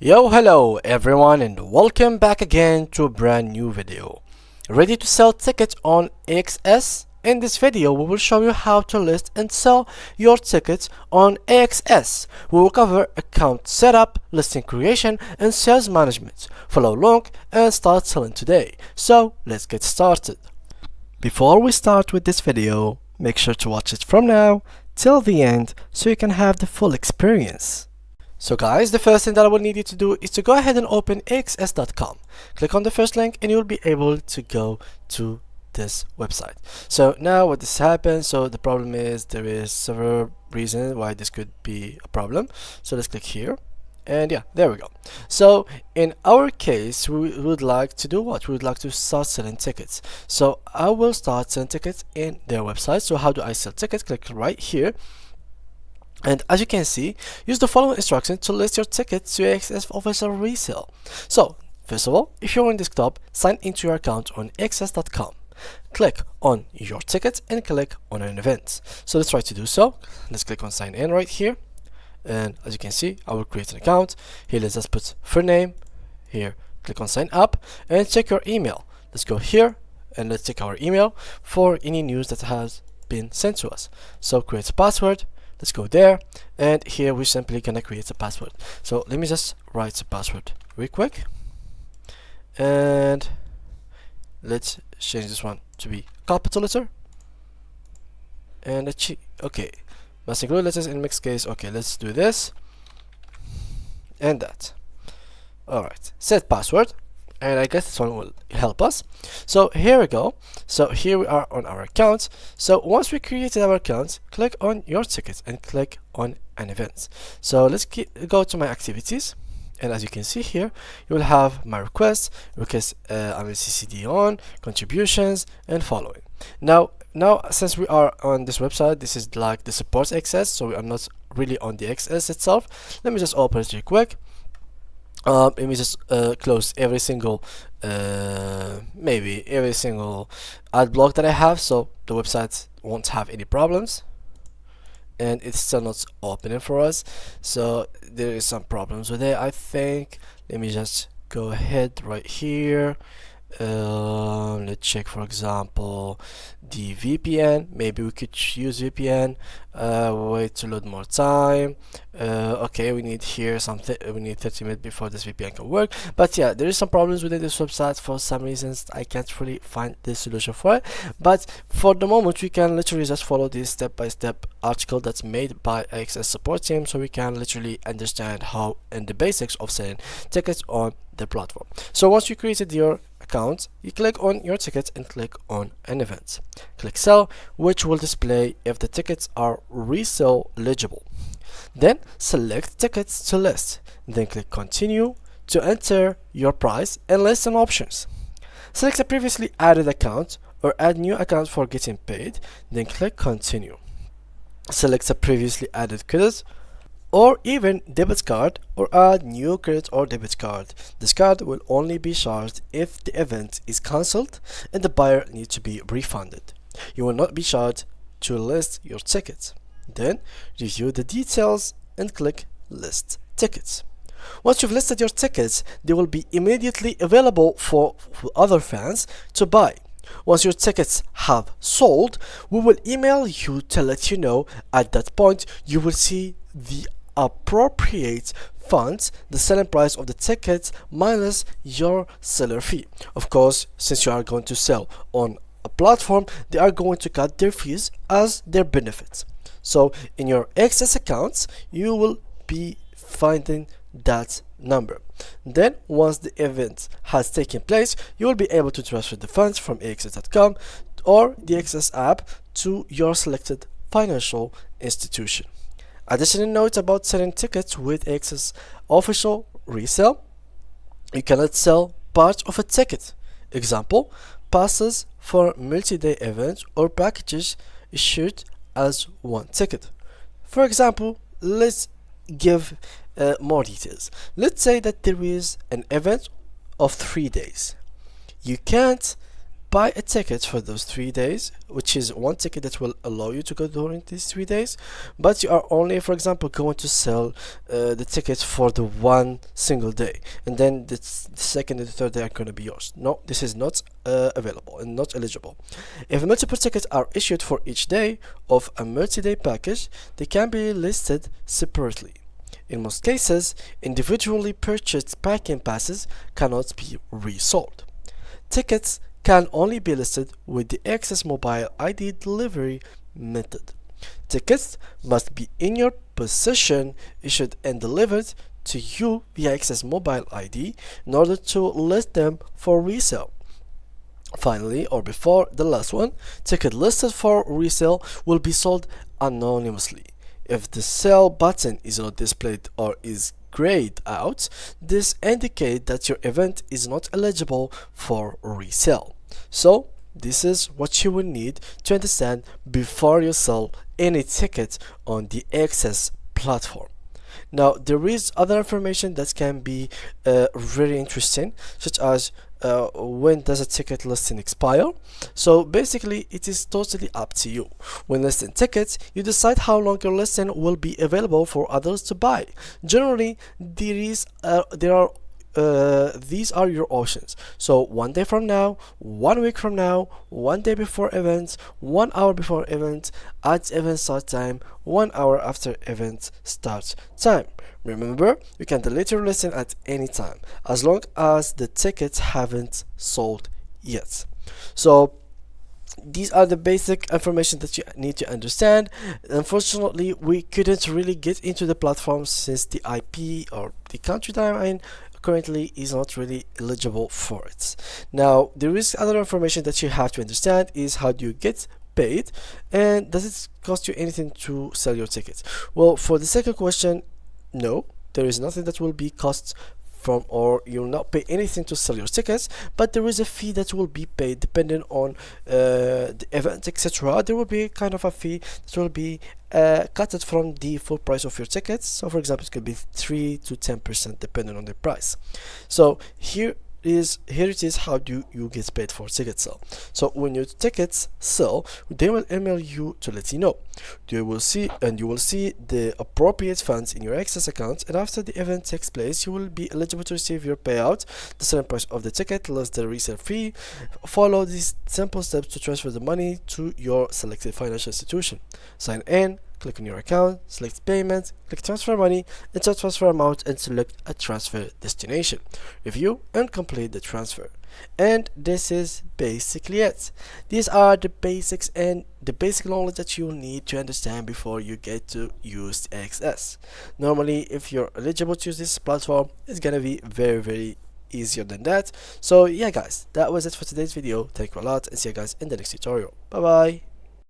Yo, hello everyone, and welcome back again to a brand new video. Ready to sell tickets on AXS? In this video, we will show you how to list and sell your tickets on AXS. We will cover account setup, listing creation, and sales management. Follow along and start selling today. So, let's get started. Before we start with this video, make sure to watch it from now till the end so you can have the full experience. So guys, the first thing that I will need you to do is to go ahead and open axs.com. Click on the first link and you'll be able to go to this website. So now what this happens, so the problem is there is several reasons why this could be a problem. So let's click here and yeah, there we go. So in our case, we would like to do what? We would like to start selling tickets. So I will start selling tickets in their website. So how do I sell tickets? Click right here. And as you can see, use the following instructions to list your ticket to AXS official resale. So, first of all, if you're on desktop, sign into your account on axs.com. Click on your ticket and click on an event. So let's try to do so. Let's click on sign in right here. And as you can see, I will create an account. Here, let's just put full name. Here, click on sign up and check your email. Let's go here and let's check our email for any news that has been sent to us. So create a password. Let's go there, and here we're simply gonna create a password. So let me just write a password real quick, and let's change this one to be capital letter, and okay, must include letters in mixed case. Okay, let's do this and that. All right, set password, and I guess this one will help us. So here we go. So here we are on our account. So once we created our account, click on your ticket and click on an event. So let's go to my activities, and as you can see here, you will have my request CCD on, contributions, and following. Now since we are on this website, this is like the support access, so we are not really on the access itself. Let me just open it real quick. Let me just close every single maybe every single ad block that I have, so the website won't have any problems. And it's still not opening for us, so there is some problems with it, I think. Let me just go ahead right here. Let's check, for example, the VPN. Maybe we could use VPN. Wait to load more time. Okay, we need here something. We need 30 minutes before this VPN can work. But yeah, there is some problems within this website for some reasons. I can't really find the solution for it. But for the moment, we can literally just follow this step-by-step article that's made by AXS support team, so we can literally understand how and the basics of selling tickets on the platform. So once you created your account, you click on your ticket and click on an event. Click sell, which will display if the tickets are resale eligible. Then select tickets to list. Then click continue to enter your price and list and options. Select a previously added account or add new account for getting paid. Then click continue. Select a previously added credit or even debit card, or add new credit or debit card. This card will only be charged if the event is cancelled and the buyer needs to be refunded. You will not be charged to list your tickets. Then review the details and click list tickets. Once you've listed your tickets, they will be immediately available for other fans to buy. Once your tickets have sold, we will email you to let you know. At that point, you will see the appropriate funds, the selling price of the tickets minus your seller fee. Of course, since you are going to sell on a platform, they are going to cut their fees as their benefits. So in your AXS accounts, you will be finding that number. Then once the event has taken place, you will be able to transfer the funds from axs.com or the AXS app to your selected financial institution. Additional note about selling tickets with AXS official resale: you cannot sell part of a ticket. Example, passes for multi-day events or packages issued as one ticket. For example, let's give more details. Let's say that there is an event of 3 days. You can't buy a ticket for those 3 days, which is one ticket that will allow you to go during these 3 days, but you are only, for example, going to sell the tickets for the one single day, and then the second and the third day are going to be yours. No, this is not available and not eligible. If multiple tickets are issued for each day of a multi-day package, they can be listed separately. In most cases, individually purchased parking passes cannot be resold. Tickets can only be listed with the Access Mobile ID delivery method. Tickets must be in your possession, issued and delivered to you via Access Mobile ID in order to list them for resale. Finally, or before the last one, ticket listed for resale will be sold anonymously. If the sell button is not displayed or is grayed out, this indicates that your event is not eligible for resale. So this is what you will need to understand before you sell any ticket on the Access platform. Now, there is other information that can be very interesting, such as when does a ticket listing expire. So basically, it is totally up to you. When listing tickets, you decide how long your listing will be available for others to buy. Generally, these are your options. So 1 day from now, 1 week from now, 1 day before event, 1 hour before event, at event start time, 1 hour after event start time. Remember, you can delete your listing at any time as long as the tickets haven't sold yet. So these are the basic information that you need to understand. Unfortunately, we couldn't really get into the platform since the IP or the country that I'm in currently is not really eligible for it. Now, there is other information that you have to understand is how do you get paid, and does it cost you anything to sell your tickets? Well, for the second question, no, there is nothing that will be cost from, or you'll not pay anything to sell your tickets, but there is a fee that will be paid depending on the event, etc. There will be kind of a fee that will be cut from the full price of your tickets. So for example, it could be 3 to 10% depending on the price. So here it is how do you get paid for ticket sale. So when your tickets sell, they will email you to let you know. You will see the appropriate funds in your Access account, and after the event takes place, you will be eligible to receive your payout, the selling price of the ticket less the resale fee. Follow these simple steps to transfer the money to your selected financial institution. Sign in, click on your account, select payment, click transfer money, enter transfer amount, and select a transfer destination. Review and complete the transfer. And this is basically it. These are the basics and the basic knowledge that you need to understand before you get to use Access. Normally, if you're eligible to use this platform, it's gonna be very easier than that. So yeah guys, that was it for today's video. Thank you a lot, and see you guys in the next tutorial. Bye bye.